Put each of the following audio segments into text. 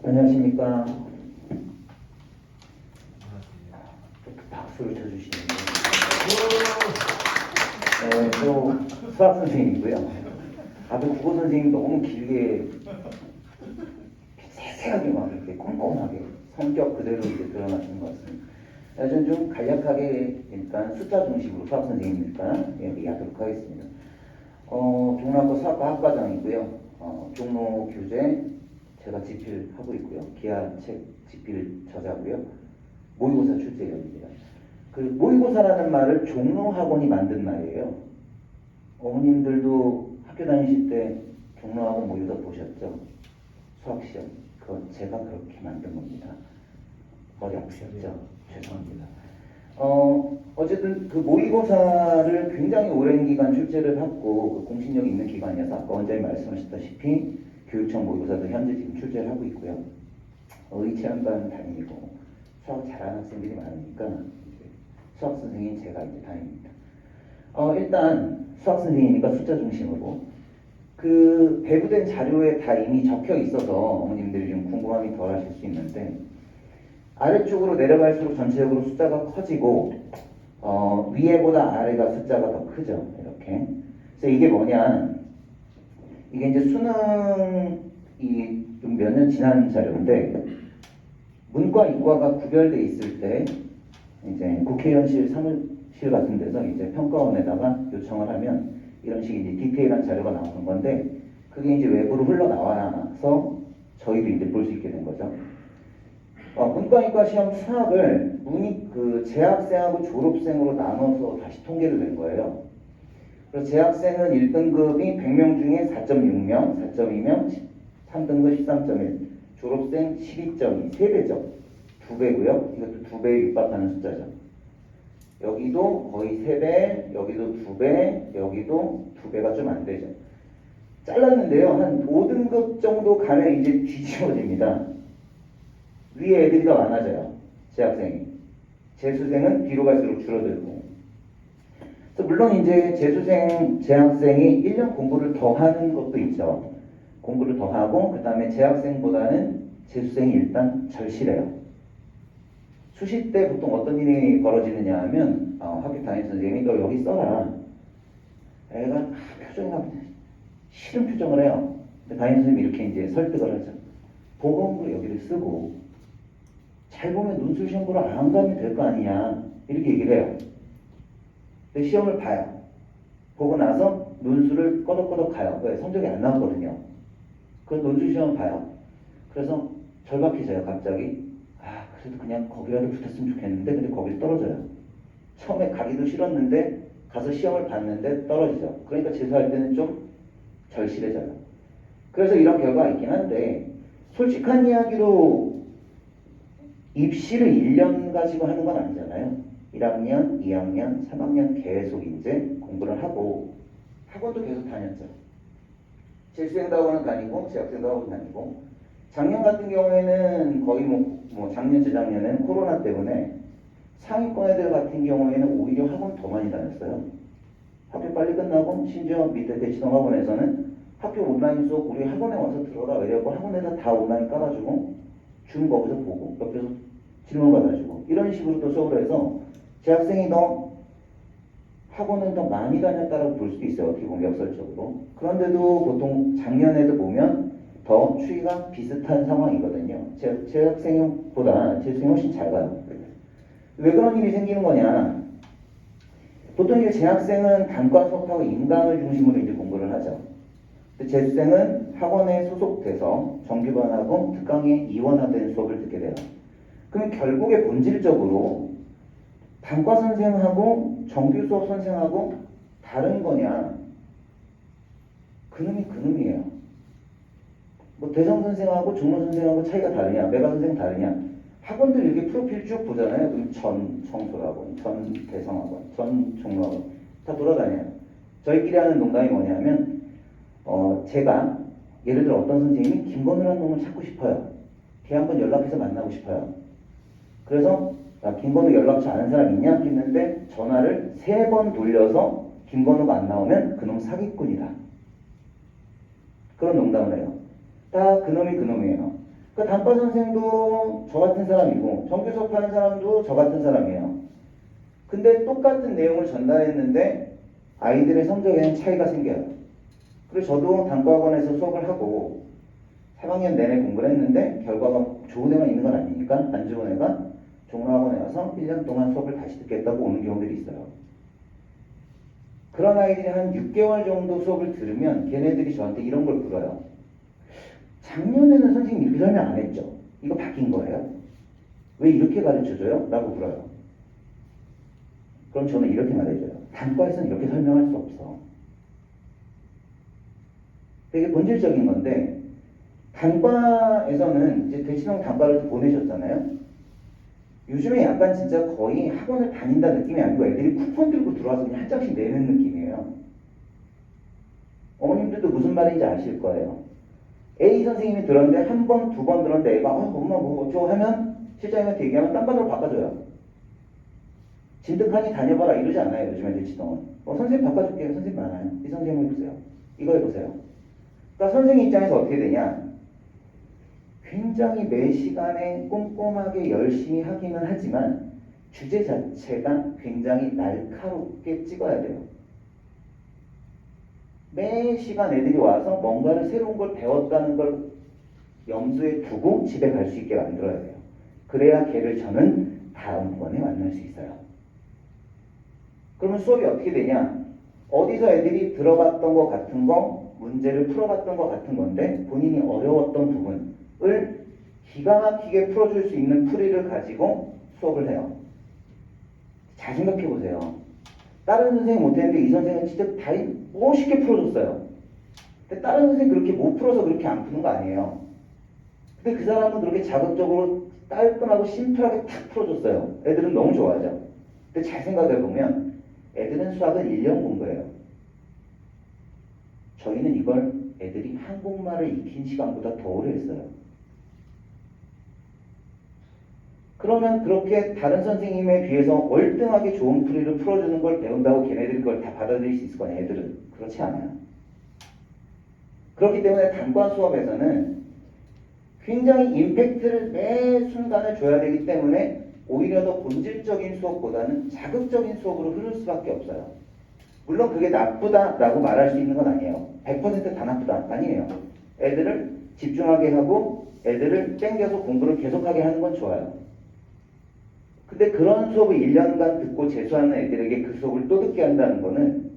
안녕하십니까. 박수를 쳐주시는데. 네, 저 수학 선생님이고요. 앞에 국어 선생님 너무 길게, 세세하게 막 이렇게 꼼꼼하게 성격 그대로 이제 드러나시는 것 같습니다. 저는 좀 간략하게 일단 숫자 중심으로 수학 선생님이니까 얘기하도록 하겠습니다. 종로학과 수학과 학과장이고요. 종로 교재 제가 집필하고 있고요. 기하 책 집필 저자고요. 모의고사 출제위원입니다. 그 모의고사라는 말을 종로학원이 만든 말이에요. 어머님들도 학교 다니실 때 종로학원 모의고사 보셨죠? 수학시험. 그건 제가 그렇게 만든 겁니다. 머리 아프셨죠? 죄송합니다. 어쨌든 그 모의고사를 굉장히 오랜 기간 출제를 하고 그 공신력이 있는 기관이어서 아까 원장님 말씀하셨다시피 교육청 모의고사도 현재 지금 출제를 하고 있고요. 의체험반 다니고 수학 잘하는 학생들이 많으니까 이제 수학 선생님 제가 이제 다닙니다. 일단 수학 선생님이니까 숫자 중심으로 그 배부된 자료에 다 이미 적혀 있어서 어머님들이 좀 궁금함이 덜 하실 수 있는데 아래쪽으로 내려갈수록 전체적으로 숫자가 커지고 위에보다 아래가 숫자가 더 크죠. 이렇게. 그래서 이게 뭐냐? 이게 이제 수능이 좀 몇 년 지난 자료인데 문과, 이과가 구별돼 있을 때 이제 국회의원실 사무실 같은 데서 이제 평가원에다가 요청을 하면 이런 식의 이제 디테일한 자료가 나오는 건데 그게 이제 외부로 흘러나와서 저희도 이제 볼 수 있게 된 거죠. 문과이과 시험 수학을 그 재학생하고 졸업생으로 나눠서 다시 통계를 낸 거예요. 그래서 재학생은 1등급이 100명 중에 4.6명, 4.2명, 3등급 13.1, 졸업생 12.2, 3배죠. 2배고요. 이것도 2배에 육박하는 숫자죠. 여기도 거의 3배, 여기도 2배, 여기도 2배가 좀 안 되죠. 잘랐는데요. 한 5등급 정도 가면 이제 뒤집어집니다. 위에 애들이 더 많아져요. 재학생이. 재수생은 뒤로 갈수록 줄어들고. 그래서 물론 이제 재수생, 재학생이 1년 공부를 더 하는 것도 있죠. 공부를 더 하고 그 다음에 재학생보다는 재수생이 일단 절실해요. 수시 때 보통 어떤 일이 벌어지느냐 하면 학교 담임 선생님이 너 여기 써라. 애가 표정이 막 싫은 표정을 해요. 담임 선생님이 이렇게 이제 설득을 하죠. 보건부로 여기를 쓰고 잘 보면 논술 시험 보러 안 가면 될 거 아니냐 이렇게 얘기를 해요. 근데 시험을 봐요. 보고 나서 논술을 꺼덕꺼덕 가요. 왜? 성적이 안 나왔거든요. 그 논술 시험을 봐요. 그래서 절박해져요. 갑자기. 그래도 그냥 거기라도 붙었으면 좋겠는데 근데 거길 떨어져요. 처음에 가기도 싫었는데 가서 시험을 봤는데 떨어지죠. 그러니까 재수할 때는 좀 절실해져요. 그래서 이런 결과가 있긴 한데 솔직한 이야기로 입시를 1년 가지고 하는 건 아니잖아요. 1학년, 2학년, 3학년 계속 이제 공부를 하고 학원도 계속 다녔죠. 재수생도 학원은 다니고 재학생도 학원 다니고 작년 같은 경우에는 거의 작년, 재작년에는 코로나 때문에 상위권 애들 같은 경우에는 오히려 학원 더 많이 다녔어요. 학교 빨리 끝나고 심지어 밑에 대치동 학원에서는 학교 온라인 수업 우리 학원에 와서 들어라 이래갖고 학원에다 다 온라인 깔아주고 줌 거기서 보고 옆에서 질문 받아주고 이런 식으로 또 수업을 해서 재학생이 더 학원은 더 많이 다녔다라고 볼 수도 있어요. 어떻게 보면 역설적으로. 그런데도 보통 작년에도 보면 더 추이가 비슷한 상황이거든요. 재학생보다 재수생이 훨씬 잘 가요. 왜 그런 일이 생기는 거냐? 보통 이제 재학생은 단과 수업하고 인강을 중심으로 이제 공부를 하죠. 재수생은 학원에 소속돼서 정규반하고 특강에 이원화된 수업을 듣게 돼요. 그럼 결국에 본질적으로 단과 선생하고 정규 수업 선생하고 다른 거냐? 그놈이 그놈이에요. 대성 선생하고 종로 선생하고 차이가 다르냐? 메가 선생 다르냐? 학원들 이렇게 프로필 쭉 보잖아요. 그럼 전 청소학원, 전 대성학원, 전 종로학원 다 돌아다녀요. 저희끼리 하는 농담이 뭐냐면 제가 예를 들어 어떤 선생님이 김건우라는 놈을 찾고 싶어요. 걔 한번 연락해서 만나고 싶어요. 그래서 김건우 연락처 아는 사람 있냐? 했는데 전화를 3번 돌려서 김건우가 안 나오면 그놈 사기꾼이다. 그런 농담을 해요. 다 그놈이 그놈이에요. 그 단과 선생도 저 같은 사람이고 정규 수업하는 사람도 저 같은 사람이에요. 근데 똑같은 내용을 전달했는데 아이들의 성적에는 차이가 생겨요. 그리고 저도 단과학원에서 수업을 하고 3학년 내내 공부를 했는데 결과가 좋은 애만 있는 건 아니니까 안 좋은 애가 종로학원에 와서 1년 동안 수업을 다시 듣겠다고 오는 경우들이 있어요. 그런 아이들이 한 6개월 정도 수업을 들으면 걔네들이 저한테 이런 걸 물어요. 작년에는 선생님이 이렇게 설명 안 했죠? 이거 바뀐 거예요? 왜 이렇게 가르쳐줘요? 라고 물어요. 그럼 저는 이렇게 말해줘요. 단과에서는 이렇게 설명할 수 없어. 되게 본질적인 건데 단과에서는 이제 대치동 단과를 보내셨잖아요. 요즘에 약간 진짜 거의 학원을 다닌다 느낌이 아니고 애들이 쿠폰 들고 들어와서 그냥 한 장씩 내는 느낌이에요. 어머님들도 무슨 말인지 아실 거예요. A 선생님이 들었는데 한 번, 두 번 들었는데 애가 엄마 뭐 어쩌고 하면 실장님한테 얘기하면 딴 반으로 바꿔줘요. 진득하니 다녀봐라 이러지 않아요. 요즘에 대치동은. 선생님 바꿔줄게요. 선생님 많아요. 이 선생님 해보세요. 이거 해보세요. 그러니까 선생님 입장에서 어떻게 되냐. 굉장히 매 시간에 꼼꼼하게 열심히 하기는 하지만 주제 자체가 굉장히 날카롭게 찍어야 돼요. 매 시간 애들이 와서 뭔가를 새로운 걸 배웠다는 걸 염두에 두고 집에 갈 수 있게 만들어야 돼요. 그래야 걔를 저는 다음번에 만날 수 있어요. 그러면 수업이 어떻게 되냐? 어디서 애들이 들어봤던 것 같은 거, 문제를 풀어봤던 것 같은 건데 본인이 어려웠던 부분을 기가 막히게 풀어줄 수 있는 풀이를 가지고 수업을 해요. 잘 생각해 보세요. 다른 선생님 못했는데 이 선생은 진짜 다 멋있게 풀어줬어요. 근데 다른 선생님 그렇게 못 풀어서 그렇게 안 푸는 거 아니에요. 근데 그 사람은 그렇게 자극적으로 깔끔하고 심플하게 탁 풀어줬어요. 애들은 너무 좋아하죠. 근데 잘 생각해 보면 애들은 수학을 1년 공부해요. 저희는 이걸 애들이 한국말을 익힌 시간보다 더 오래 했어요. 그러면 그렇게 다른 선생님에 비해서 월등하게 좋은 풀이를 풀어주는 걸 배운다고 걔네들이 그걸 다 받아들일 수 있을 거냐? 애들은 그렇지 않아요. 그렇기 때문에 단과 수업에서는 굉장히 임팩트를 매 순간을 줘야 되기 때문에 오히려 더 본질적인 수업보다는 자극적인 수업으로 흐를 수밖에 없어요. 물론 그게 나쁘다라고 말할 수 있는 건 아니에요. 100%다 나쁘다. 아니에요. 애들을 집중하게 하고 애들을 땡겨서 공부를 계속하게 하는 건 좋아요. 근데 그런 수업을 1년간 듣고 재수하는 애들에게 그 수업을 또 듣게 한다는 거는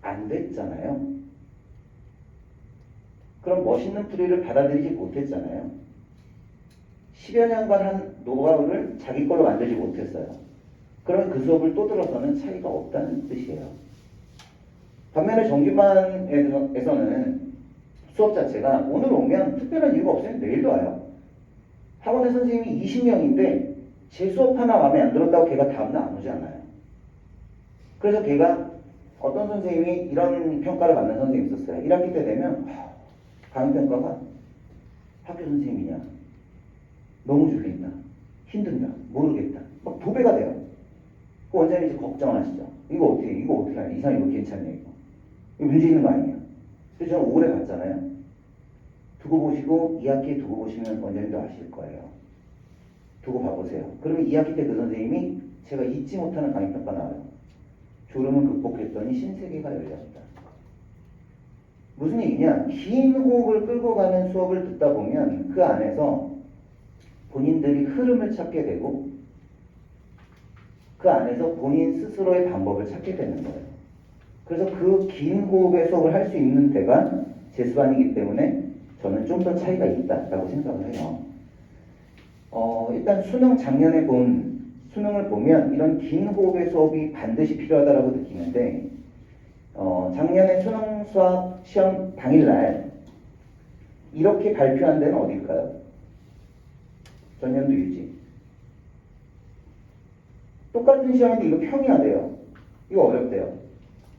안 됐잖아요. 그럼 멋있는 풀이를 받아들이지 못했잖아요. 10여 년간 한 노하우를 자기 걸로 만들지 못했어요. 그러면 그 수업을 또 들어서는 차이가 없다는 뜻이에요. 반면에 정규반에서는 수업 자체가 오늘 오면 특별한 이유가 없으면 내일도 와요. 학원의 선생님이 20명인데 제 수업 하나 마음에 안 들었다고 걔가 다음날 안 오지 않아요. 그래서 걔가 어떤 선생님이 이런 평가를 받는 선생님이 있었어요. 1학기 때 되면 강의평가가 학교 선생님이냐 너무 졸린다 힘든다 모르겠다 막 도배가 돼요. 그 원장님이 이제 걱정하시죠. 이거 어떻게 하냐 이상 이거 괜찮냐 이거 문제 있는 거 아니냐. 그래서 저는 오래 갔잖아요. 두고 보시고 2학기에 두고 보시면 원장님도 아실 거예요. 두고 봐보세요. 그러면 2학기 때 그 선생님이 제가 잊지 못하는 강의평가 나와요. 졸음을 극복했더니 신세계가 열렸다. 무슨 얘기냐? 긴 호흡을 끌고 가는 수업을 듣다 보면 그 안에서 본인들이 흐름을 찾게 되고 그 안에서 본인 스스로의 방법을 찾게 되는 거예요. 그래서 그 긴 호흡의 수업을 할 수 있는 데가 재수반이기 때문에 저는 좀 더 차이가 있다라고 생각을 해요. 일단 작년에 본 수능을 보면 이런 긴 호흡의 수업이 반드시 필요하다고 느끼는데 작년에 수능 수학 시험 당일날 이렇게 발표한 데는 어딜까요? 전년도 유지. 똑같은 시험인데 이거 평이하대요. 이거 어렵대요.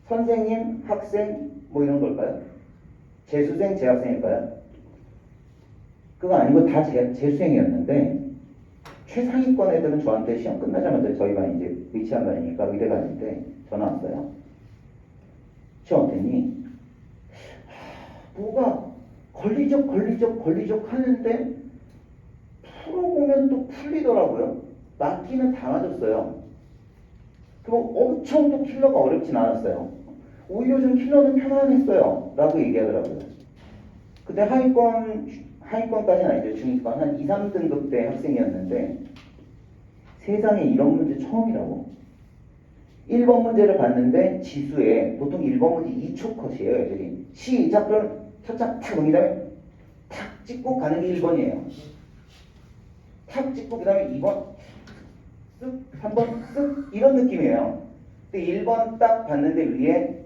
선생님, 학생 뭐 이런 걸까요? 재수생, 재학생일까요? 그거 아니고 다 재수생이었는데 최상위권 애들은 저한테 시험 끝나자마자 저희 반 이제 위치한 반이니까 의대 가는데 전화 왔어요. 시험 어땠니? 뭐가 걸리적 하는데 풀어보면 또 풀리더라고요. 맞기는 다 맞았어요. 그리고 엄청 또 킬러가 어렵진 않았어요. 오히려 좀 킬러는 편안했어요. 라고 얘기하더라고요. 근데 하위권까지는 아니죠. 중위권 한 2, 3등급 대 학생이었는데 세상에 이런 문제 처음이라고. 1번 문제를 봤는데 지수에 보통 1번 문제 2초 컷이에요. 애들이. 시작 그럼 첫장 탁 넘긴 다음에 탁 찍고 가는 게 1번이에요. 탁 찍고 그 다음에 2번 쓱 3번 쓱 이런 느낌이에요. 근데 1번 딱 봤는데 위에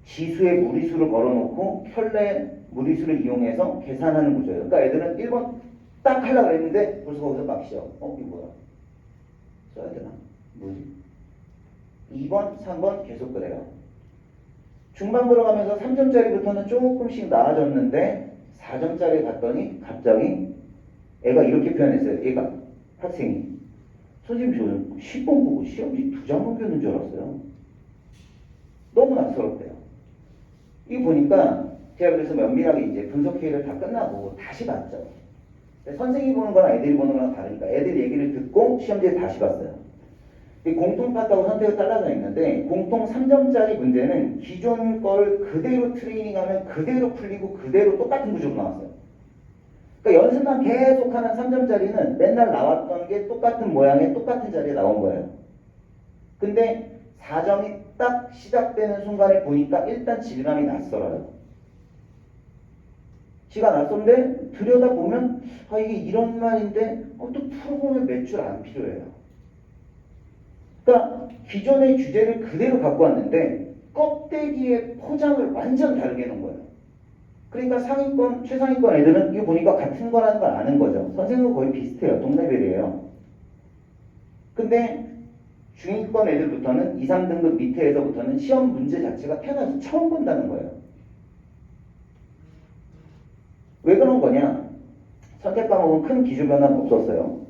지수에 무리수를 걸어놓고 켤레 무리수를 이용해서 계산하는 구조예요. 그러니까 애들은 1번 딱 하려고 했는데 벌써 거기서 막 시작. 이거 뭐야? 써야 되나? 뭐지? 2번, 3번 계속 그래요. 중반부로 가면서 3점짜리부터는 조금씩 나아졌는데 4점짜리 갔더니 갑자기 애가 이렇게 표현했어요. 얘가 학생이 선생님 저는 10번 보고 시험지 2장 넘겼는 줄 알았어요. 너무 낯설었대요. 이거 보니까 제가 그래서 면밀하게 이제 분석회의를 다 끝나고 다시 봤죠. 선생님이 보는 거랑 애들이 보는 거랑 다르니까 애들 얘기를 듣고 시험지에 다시 봤어요. 공통 파트하고 선택이 잘라져 있는데 공통 3점짜리 문제는 기존 거를 그대로 트레이닝하면 그대로 풀리고 그대로 똑같은 구조로 나왔어요. 그러니까 연습만 계속하는 3점짜리는 맨날 나왔던 게 똑같은 모양의 똑같은 자리에 나온 거예요. 근데 4점이 딱 시작되는 순간에 보니까 일단 질감이 낯설어요. 지가 낯선데 들여다보면 이게 이런 말인데 또 풀어보면 몇 줄 안 필요해요. 그러니까 기존의 주제를 그대로 갖고 왔는데 껍데기의 포장을 완전 다르게 해놓은 거예요. 그러니까 상위권, 최상위권 애들은 이거 보니까 같은 거라는 걸 아는 거죠. 선생님은 거의 비슷해요. 동레벨이에요. 근데 중위권 애들부터는 2, 3등급 밑에서부터는 시험 문제 자체가 태어나서 처음 본다는 거예요. 왜 그런 거냐? 선택 과목은 큰 기조 변화는 없었어요.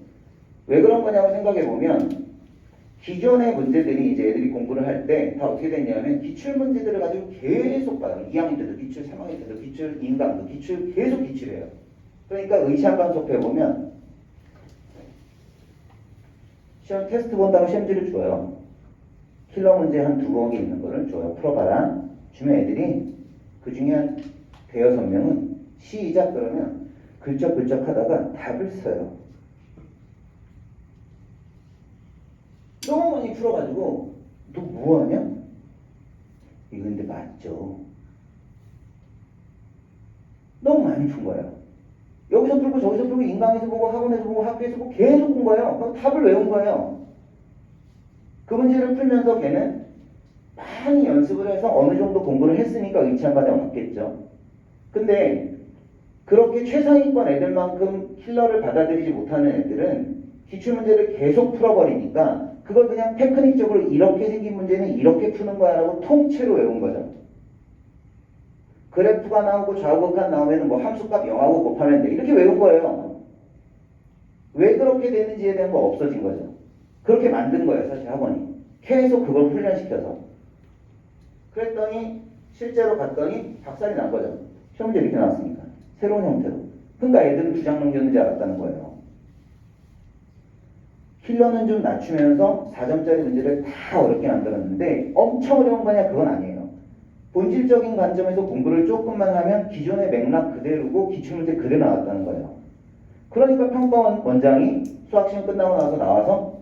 왜 그런 거냐고 생각해 보면 기존의 문제들이 이제 애들이 공부를 할 때 다 어떻게 됐냐면 기출 문제들을 가지고 계속 봐요. 2학년 때도 기출, 3학년 때도 기출, 인강도 기출, 계속 기출해요. 그러니까 의시 반속해 보면 시험 테스트 본다고 시험지를 줘요. 킬러 문제 한 2곡이 있는 거를 줘요. 풀어봐라. 주면 애들이 그 중에 한 대여섯 명은 시작 그러면 글적글적 하다가 답을 써요. 너무 많이 풀어가지고 너 뭐하냐? 이거 근데 맞죠? 너무 많이 푼 거예요. 여기서 풀고 저기서 풀고 인강에서 보고 학원에서 보고 학교에서 보고 계속 본 거예요. 그럼 답을 외운 거예요. 그 문제를 풀면서 걔는 많이 연습을 해서 어느 정도 공부를 했으니까 의치한 바에 얻겠죠. 근데 그렇게 최상위권 애들만큼 킬러를 받아들이지 못하는 애들은 기출문제를 계속 풀어버리니까 그걸 그냥 테크닉적으로 이렇게 생긴 문제는 이렇게 푸는 거야 라고 통째로 외운 거죠. 그래프가 나오고 좌우극한 나오면 뭐 함수값 0하고 곱하면 돼. 이렇게 외운 거예요. 왜 그렇게 되는지에 대한 거 없어진 거죠. 그렇게 만든 거예요. 사실 학원이. 계속 그걸 훈련시켜서. 그랬더니 실제로 갔더니 박살이 난 거죠. 시험 문제 이렇게 나왔으니까. 새로운 형태로. 그러니까 애들은 2장 넘겼는지 알았다는 거예요. 킬러는 좀 낮추면서 4점짜리 문제를 다 어렵게 만들었는데 엄청 어려운 거냐? 그건 아니에요. 본질적인 관점에서 공부를 조금만 하면 기존의 맥락 그대로고 기출문제 그대로 나왔다는 거예요. 그러니까 평가원 원장이 수학시험 끝나고 나와서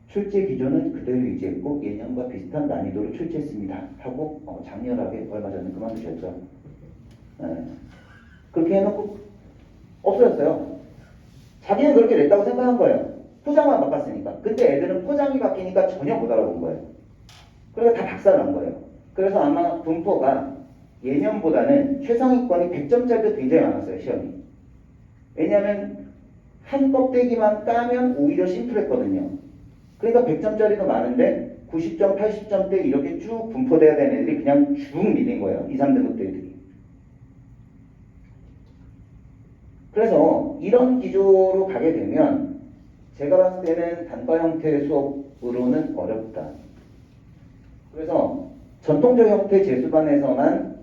출제 기조는 그대로 유지했고 예년과 비슷한 난이도로 출제했습니다. 하고 장렬하게 얼마 전에 그만두셨죠. 그렇게 해놓고 없어졌어요. 자기는 그렇게 냈다고 생각한 거예요. 포장만 바꿨으니까. 근데 애들은 포장이 바뀌니까 전혀 못 알아본 거예요. 그러니까 다 박살난 거예요. 그래서 아마 분포가 예년보다는 최상위권이 100점짜리도 굉장히 많았어요. 시험이. 왜냐하면 한 껍데기만 까면 오히려 심플했거든요. 그러니까 100점짜리도 많은데 90점, 80점대 이렇게 쭉 분포돼야 되는 애들이 그냥 쭉 밀린 거예요. 2, 3등급 애들이. 그래서 이런 기조로 가게 되면 제가 봤을 때는 단과 형태의 수업으로는 어렵다. 그래서 전통적 형태 재수반에서만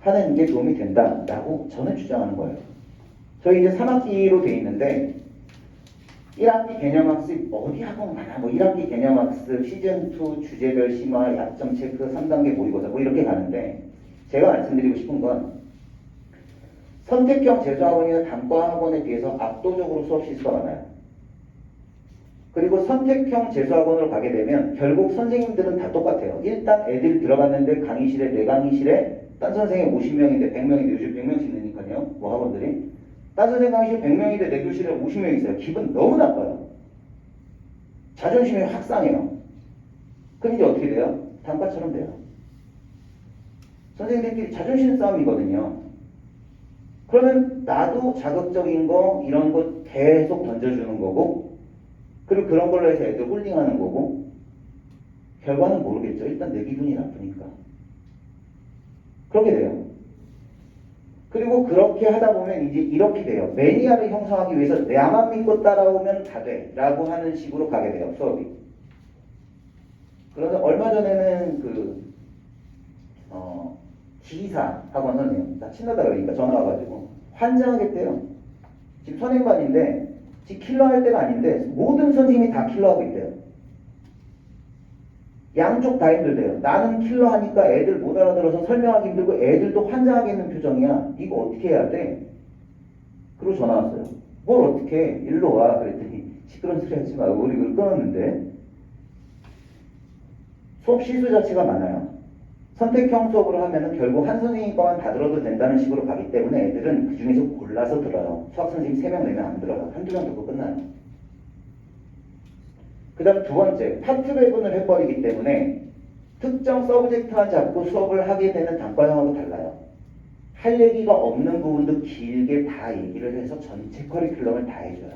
하는 게 도움이 된다라고 저는 주장하는 거예요. 저희 이제 3학기로 돼 있는데 1학기 개념학습 어디 학원 가나 뭐 1학기 개념학습 시즌2 주제별 심화 약점 체크 3단계 모의고사 뭐 이렇게 가는데 제가 말씀드리고 싶은 건 선택형 재수학원이나 단과학원에 비해서 압도적으로 수업 시수가 많아요. 그리고 선택형 재수학원으로 가게 되면 결국 선생님들은 다 똑같아요. 일단 애들 들어갔는데 강의실에 내 강의실에 딴 선생님 50명인데 100명인데 요즘 100명씩 있으니까요. 뭐 학원들이 딴 선생님 강의실 100명인데 내 교실에 50명 있어요. 기분 너무 나빠요. 자존심이 확 상해요. 그럼 이제 어떻게 돼요? 단과처럼 돼요. 선생님들끼리 자존심 싸움이거든요. 그러면 나도 자극적인 거 이런 거 계속 던져주는 거고 그리고 그런 걸로 해서 애들 홀딩하는 거고 결과는 모르겠죠. 일단 내 기분이 나쁘니까. 그렇게 돼요. 그리고 그렇게 하다 보면 이제 이렇게 돼요. 매니아를 형성하기 위해서 나만 믿고 따라오면 다 돼 라고 하는 식으로 가게 돼요. 수업이. 그래서 얼마 전에는 기사 학원 선생님 나 친하다 그러니까 전화 와가지고 환장하겠대요. 지금 선행반인데 지금 킬러 할 때가 아닌데 모든 선생님이 다 킬러하고 있대요. 양쪽 다 힘들대요. 나는 킬러 하니까 애들 못 알아들어서 설명하기 힘들고 애들도 환장하겠는 표정이야. 이거 어떻게 해야 돼? 그리고 전화 왔어요. 뭘 어떻게 해? 일로 와. 그랬더니 시끄러운 소리 하지 말고 우리 이걸 끊었는데 수업 실수 자체가 많아요. 선택형 수업으로 하면은 결국 한 선생님 거만 다 들어도 된다는 식으로 가기 때문에 애들은 그 중에서 골라서 들어요. 수학 선생님 3명 내면 안 들어요. 한두 명 듣고 끝나요. 그 다음 두 번째, 파트 배분을 해버리기 때문에 특정 서브젝트만 잡고 수업을 하게 되는 단과형하고 달라요. 할 얘기가 없는 부분도 길게 다 얘기를 해서 전체 커리큘럼을 다 해줘요.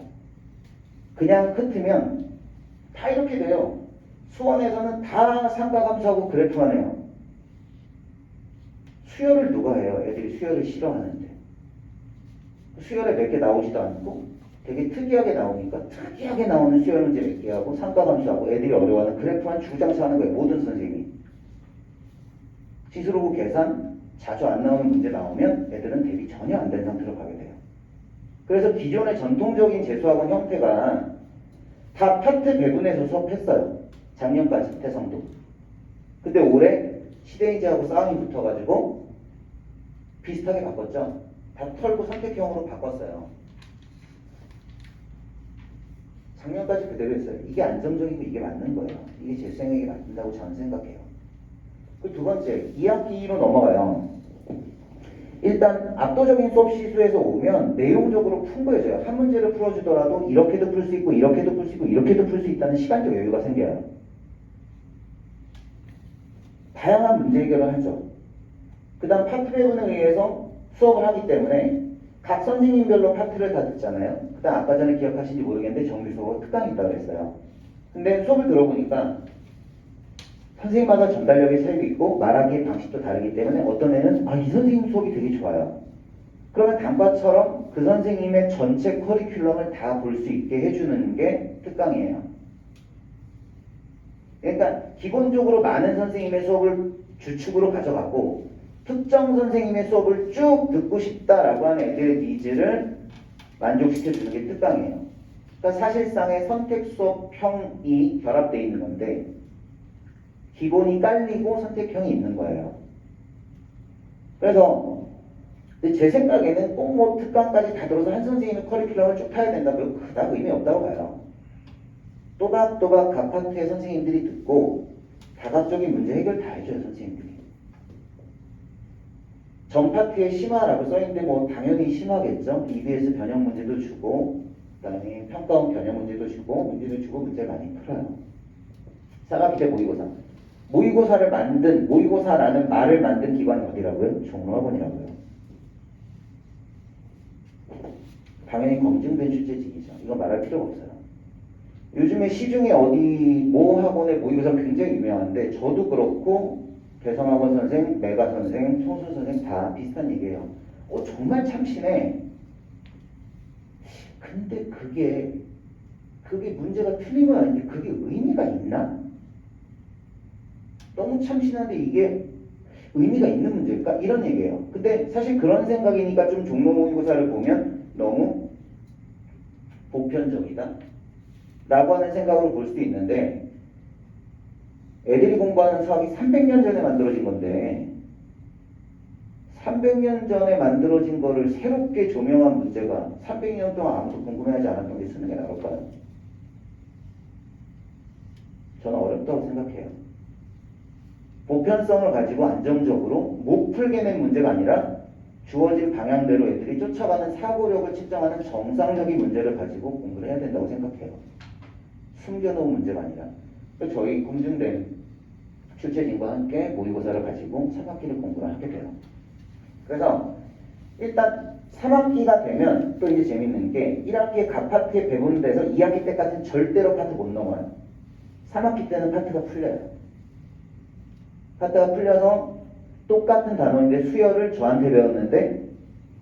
그냥 흩으면 다 이렇게 돼요. 수원에서는 다 상가감사하고 그래프만 해요. 수열을 누가 해요? 애들이 수열을 싫어하는데. 수열에 몇 개 나오지도 않고 되게 특이하게 나오니까 특이하게 나오는 수열 문제 몇 개 하고 상가감수하고 애들이 어려워하는 그래프만 주구장창 하는 거예요. 모든 선생님이. 지수로고 계산 자주 안 나오는 문제 나오면 애들은 대비 전혀 안 된 상태로 가게 돼요. 그래서 기존의 전통적인 재수학원 형태가 다 파트 배분해서 수업했어요. 작년까지 태성도. 근데 올해 시대인지하고 싸움이 붙어가지고 비슷하게 바꿨죠. 다 털고 선택형으로 바꿨어요. 작년까지 그대로 했어요. 이게 안정적이고 이게 맞는 거예요. 이게 재수생에게 맞는다고 저는 생각해요. 그 두 번째, 2학기로 넘어가요. 일단 압도적인 수업 시수에서 오면 내용적으로 풍부해져요. 한 문제를 풀어주더라도 이렇게도 풀 수 있고 이렇게도 풀 수 있고 이렇게도 풀 수 있다는 시간적 여유가 생겨요. 다양한 문제 해결을 하죠. 그 다음 파트 배분에 의해서 수업을 하기 때문에 각 선생님별로 파트를 다 듣잖아요. 그 다음 아까 전에 기억하신지 모르겠는데 정규 수업은 특강이 있다고 그랬어요. 근데 수업을 들어보니까 선생님마다 전달력의 차이도 있고 말하기의 방식도 다르기 때문에 어떤 애는 이 선생님 수업이 되게 좋아요. 그러면 단과처럼 그 선생님의 전체 커리큘럼을 다 볼 수 있게 해주는 게 특강이에요. 그러니까 기본적으로 많은 선생님의 수업을 주축으로 가져가고 특정 선생님의 수업을 쭉 듣고 싶다라고 하는 애들의 니즈를 만족시켜주는 게 특강이에요. 그러니까 사실상의 선택 수업형이 결합되어 있는 건데 기본이 깔리고 선택형이 있는 거예요. 그래서 제 생각에는 꼭 뭐 특강까지 다 들어서 한 선생님의 커리큘럼을 쭉 타야 된다고 그닥 의미 없다고 봐요. 또박또박 각 파트의 선생님들이 듣고 다각적인 문제 해결 다 해줘요, 선생님들이. 전 파트에 심화라고 써있는데 뭐 당연히 심화겠죠. EBS 변형 문제도 주고 그 다음에 평가원 변형 문제도 주고 문제도 주고 문제 많이 풀어요. 4학기 때 모의고사. 모의고사라는 말을 만든 기관이 어디라고요? 종로학원이라고요. 당연히 검증된 출제직이죠. 이건 말할 필요가 없어요. 요즘에 시중에 모 학원의 모의고사 굉장히 유명한데 저도 그렇고 개성학원 선생, 메가 선생, 청순 선생 다 비슷한 얘기예요. 정말 참신해. 근데 그게 문제가 틀린 건 아닌데 그게 의미가 있나? 너무 참신한데 이게 의미가 있는 문제일까? 이런 얘기예요. 근데 사실 그런 생각이니까 좀 종로 모의고사를 보면 너무 보편적이다 라고 하는 생각으로 볼 수도 있는데, 애들이 공부하는 수학이 300년 전에 만들어진 건데 300년 전에 만들어진 거를 새롭게 조명한 문제가 300년 동안 아무도 궁금해하지 않았던 게 쓰는 게 나올까요? 저는 어렵다고 생각해요. 보편성을 가지고 안정적으로 못 풀게 낸 문제가 아니라 주어진 방향대로 애들이 쫓아가는 사고력을 측정하는 정상적인 문제를 가지고 공부를 해야 된다고 생각해요. 숨겨놓은 문제가 아니라. 저희 검증된 출제진과 함께 모의고사를 가지고 3학기를 공부를 하게 돼요. 그래서 일단 3학기가 되면 또 이제 재밌는 게 1학기에 각 파트에 배분돼서 2학기 때까지는 절대로 파트 못 넘어요. 3학기 때는 파트가 풀려요. 파트가 풀려서 똑같은 단어인데 수열을 저한테 배웠는데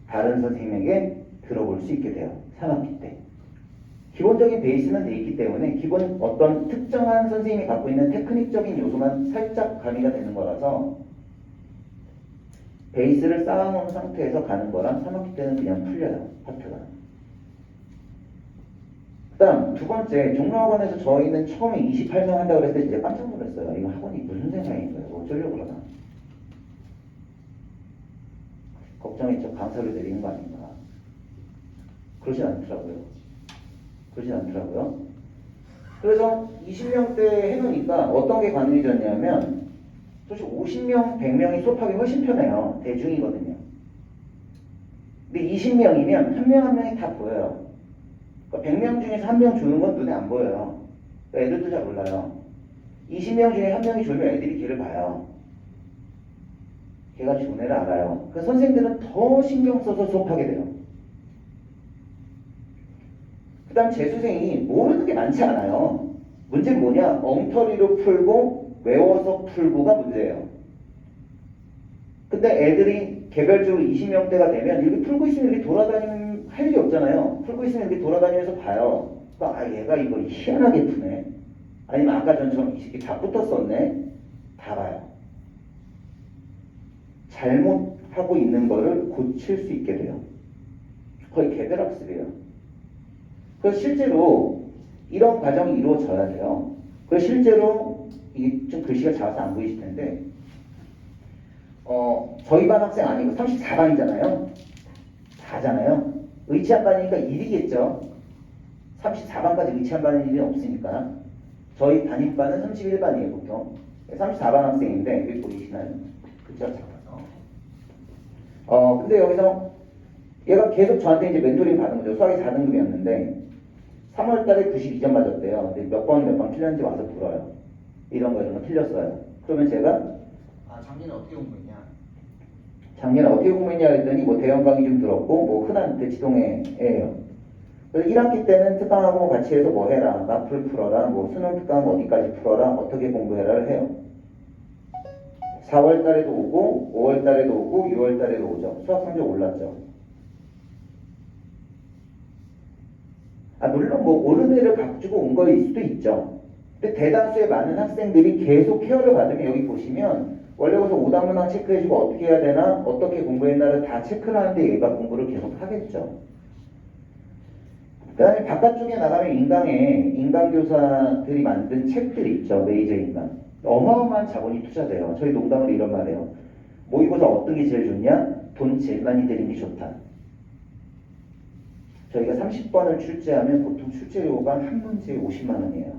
다른 선생님에게 들어볼 수 있게 돼요. 3학기 때. 기본적인 베이스는 돼 있기 때문에 기본 어떤 특정한 선생님이 갖고 있는 테크닉적인 요소만 살짝 가미가 되는 거라서 베이스를 쌓아놓은 상태에서 가는 거랑 3학기 때는 그냥 풀려요. 파트가. 그 다음 두 번째, 종로학원에서 저희는 처음에 28명 한다고 그랬을 때 진짜 깜짝 놀랐어요. 이거 학원이 무슨 세상인 거예요. 뭐 어쩌려고 그러나. 걱정했죠. 강사를 내리는 거 아닌가. 그러진 않더라고요. 그래서 20명대 해놓으니까 어떤 게 가능해졌냐면 솔직히 50명, 100명이 수업하기 훨씬 편해요. 대중이거든요. 근데 20명이면 한 명 한 명이 다 보여요. 그러니까 100명 중에서 한 명 주는 건 눈에 안 보여요. 그러니까 애들도 잘 몰라요. 20명 중에 한 명이 졸면 애들이 걔를 봐요. 걔가 좋은 애를 알아요. 그 선생님들은 더 신경 써서 수업하게 돼요. 그 다음 재수생이 모르는 게 많지 않아요. 문제는 뭐냐? 엉터리로 풀고 외워서 풀고가 문제예요. 근데 애들이 개별적으로 20명대가 되면 이렇게 풀고 있으면 이렇게 돌아다니면 할 일이 없잖아요. 풀고 있으면 이렇게 돌아다니면서 봐요. 그러니까 아 얘가 이걸 희한하게 푸네. 아니면 아까 전처럼 이렇게 다 붙었었네. 다 봐요. 잘못하고 있는 거를 고칠 수 있게 돼요. 거의 개별학습이에요. 그래서 실제로 이런 과정이 이루어져야 돼요. 그래서 실제로 이게 좀 글씨가 작아서 안 보이실 텐데 저희 반 학생 아니고 34반이잖아요. 4잖아요. 의치한 반이니까 1이겠죠. 34반까지 의치한 반인 일은 없으니까. 저희 담임반은 31반이에요 보통. 34반 학생인데 여기 보이시나요? 글자가 작아서. 근데 여기서 얘가 계속 저한테 이제 멘토링 받은 거죠. 수학이 4등급이었는데 3월달에 92점 맞았대요. 근데 몇 번 틀렸는지 와서 물어요. 이런 거 틀렸어요. 그러면 제가 작년에 어떻게 공부했냐? 작년에 어떻게 공부했냐 했더니 뭐 대형 강의 좀 들었고 뭐 흔한 대치동에예요. 그래서 1학기 때는 특강하고 같이 해서 뭐 해라, 마플 풀어라, 뭐 수능 특강 어디까지 풀어라, 어떻게 공부해라를 해요. 4월 달에도 오고 5월 달에도 오고 6월 달에도 오죠. 수학 성적 올랐죠. 물론 뭐 오른 애를 가지고 온 거일 수도 있죠. 근데 대다수의 많은 학생들이 계속 케어를 받으면 여기 보시면 원래 거기서 오답문항 체크해주고 어떻게 해야 되나 어떻게 공부했나를 다 체크를 하는데 얘가 공부를 계속 하겠죠. 그 다음에 바깥쪽에 나가면 인강교사들이 만든 책들이 있죠. 메이저 인강. 어마어마한 자본이 투자돼요. 저희 농담으로 이런 말해요. 모의고사 어떤 게 제일 좋냐? 돈 제일 많이 들인 게 좋다. 저희가 30번을 출제하면 보통 출제료가 한 문제에 50만 원이에요.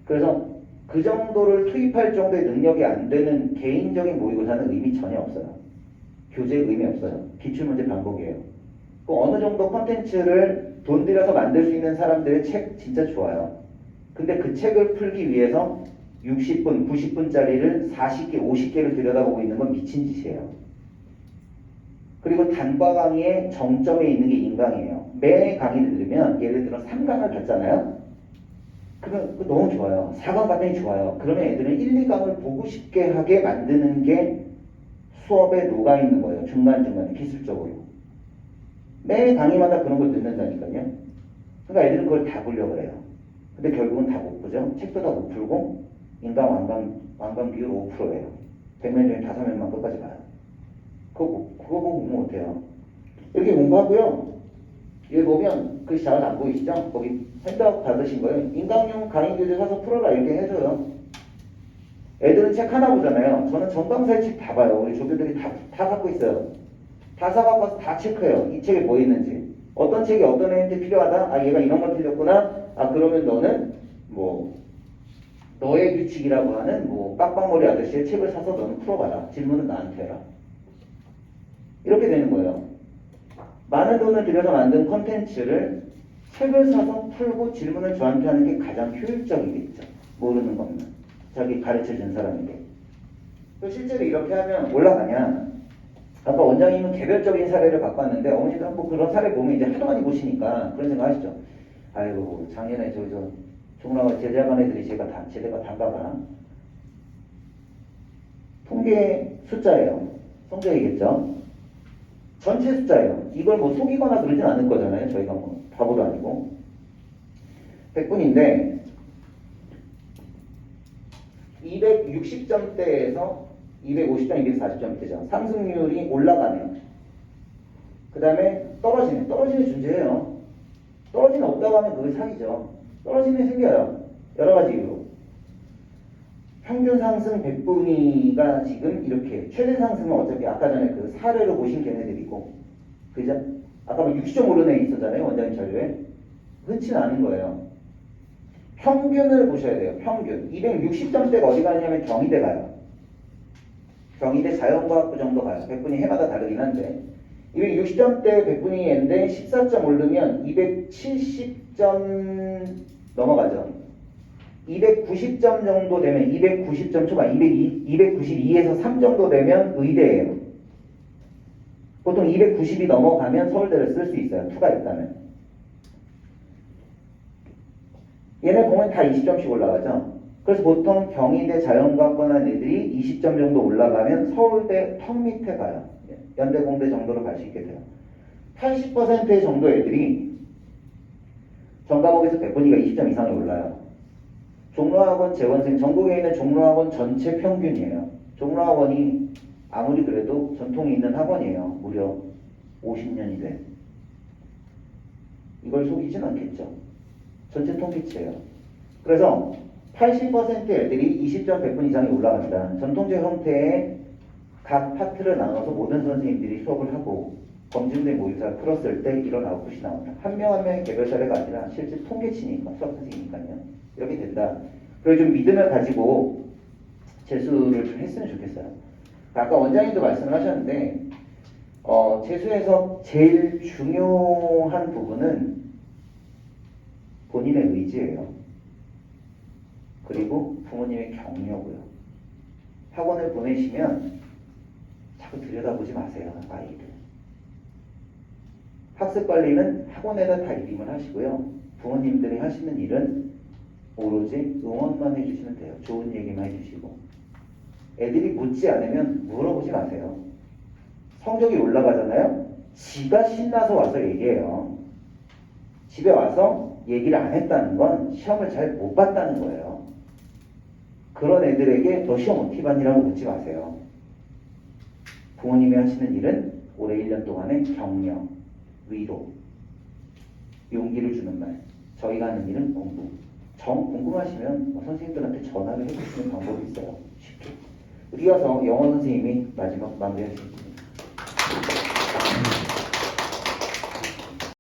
그래서 그 정도를 투입할 정도의 능력이 안 되는 개인적인 모의고사는 의미 전혀 없어요. 교재에 의미 없어요. 기출문제 반복이에요. 그 어느 정도 컨텐츠를 돈 들여서 만들 수 있는 사람들의 책 진짜 좋아요. 근데 그 책을 풀기 위해서 60분, 90분짜리를 40개, 50개를 들여다보고 있는 건 미친 짓이에요. 그리고 단과 강의의 정점에 있는 게 인강이에요. 매 강의를 들으면 예를 들어 3강을 봤잖아요. 그러면 너무 좋아요. 4강 봤더니 좋아요. 그러면 애들은 1, 2강을 보고 싶게 하게 만드는 게 수업에 녹아있는 거예요. 중간중간에 기술적으로. 매 강의마다 그런 걸 듣는다니까요. 그러니까 애들은 그걸 다 보려고 해요. 근데 결국은 다 못 보죠. 책도 다 못 풀고 인강 완강 비율 5%예요. 100명 중에 5명만 끝까지 가요. 그거 보고 공부 못해요. 이렇게 공부하고요. 여기 보면 글씨 잘 안 보이시죠? 거기 핸드아웃 받으신 거예요. 인강용 강의 교재 사서 풀어라 이렇게 해줘요. 애들은 책 하나 보잖아요. 저는 전강사의 책 다 봐요. 우리 조교들이 다 갖고 있어요. 다 사갖고 와서 다 체크해요. 이 책에 뭐 있는지. 어떤 책이 어떤 애한테 필요하다? 아, 얘가 이런 걸 틀렸구나? 아, 그러면 너는 뭐 너의 규칙이라고 하는 뭐 빡빡머리 아저씨의 책을 사서 너는 풀어봐라. 질문은 나한테 해라. 이렇게 되는 거예요. 많은 돈을 들여서 만든 컨텐츠를 책을 사서 풀고 질문을 저한테 하는 게 가장 효율적이겠죠. 모르는 것만. 자기 가르쳐준 사람에게. 실제로 이렇게 하면 올라가냐? 아까 원장님은 개별적인 사례를 갖고 왔는데 어머니들 한번 그런 사례 보면 이제 하도 많이 보시니까 그런 생각 하시죠. 아이고 작년에 저기서 종로가 제자반 애들이 제가 단가가 통계 숫자예요. 성적이겠죠. 전체 숫자예요. 이걸 뭐 속이거나 그러진 않을 거잖아요. 저희가 뭐 바보도 아니고. 100분인데 260점대에서 250점, 240점대죠. 상승률이 올라가네요. 그 다음에 떨어지는 존재예요. 떨어지는 없다고 하면 그게 사기죠. 떨어지는 게 생겨요. 여러 가지 이유로. 평균 상승 100분위가 지금 이렇게 최대 상승은 어차피 아까 전에 그 사례로 보신 걔네들이고, 그죠? 아까 뭐 60점 오른 애 있었잖아요. 원장님 자료에. 흔치는 않은 거예요. 평균을 보셔야 돼요. 평균. 260점대가 어디 가냐면 경희대 가요. 경희대 자연과학부 정도 가요. 100분위 해마다 다르긴 한데 260점대 100분위 애인데 14점 오르면 270점 넘어가죠. 290점 정도 되면 290점 초반 292에서 3 정도 되면 의대예요. 보통 290이 넘어가면 서울대를 쓸 수 있어요. 투가 있다면. 얘네 보면 다 20점씩 올라가죠. 그래서 보통 경희대 자연과학관 애들이 20점 정도 올라가면 서울대 턱 밑에 가요. 연대 공대 정도로 갈 수 있게 돼요. 80%의 정도 애들이 전과목에서 100분위가 20점 이상이 올라요. 종로학원 재원생, 전국에 있는 종로학원 전체 평균이에요. 종로학원이 아무리 그래도 전통이 있는 학원이에요. 무려 50년이 된. 이걸 속이진 않겠죠. 전체 통계치예요. 그래서 80% 애들이 20점 100분 이상이 올라간다. 전통제 형태의 각 파트를 나눠서 모든 선생님들이 수업을 하고 검증된 모의사를 풀었을 때 이런 아웃풋이 나온다. 한 명 한 명의 개별 사례가 아니라 실제 통계치니까 수학 선생님이니까요. 이렇게 된다. 그래서 좀 믿음을 가지고 재수를 좀 했으면 좋겠어요. 아까 원장님도 말씀을 하셨는데 재수에서 제일 중요한 부분은 본인의 의지예요. 그리고 부모님의 격려고요. 학원을 보내시면 자꾸 들여다보지 마세요. 아이들. 학습 관리는 학원에다 다 입임을 하시고요. 부모님들이 하시는 일은 오로지 응원만 해주시면 돼요. 좋은 얘기만 해주시고. 애들이 묻지 않으면 물어보지 마세요. 성적이 올라가잖아요. 지가 신나서 와서 얘기해요. 집에 와서 얘기를 안 했다는 건 시험을 잘 못 봤다는 거예요. 그런 애들에게 너 시험 어떻게 봤니라고 묻지 마세요. 부모님이 하시는 일은 올해 1년 동안의 격려, 위로, 용기를 주는 말. 저희가 하는 일은 공부. 궁금하시면 선생님들한테 전화를 해주시는 방법이 있어요. 쉽게. 우리 와서 영어 선생님이 마지막 마무리하십니다.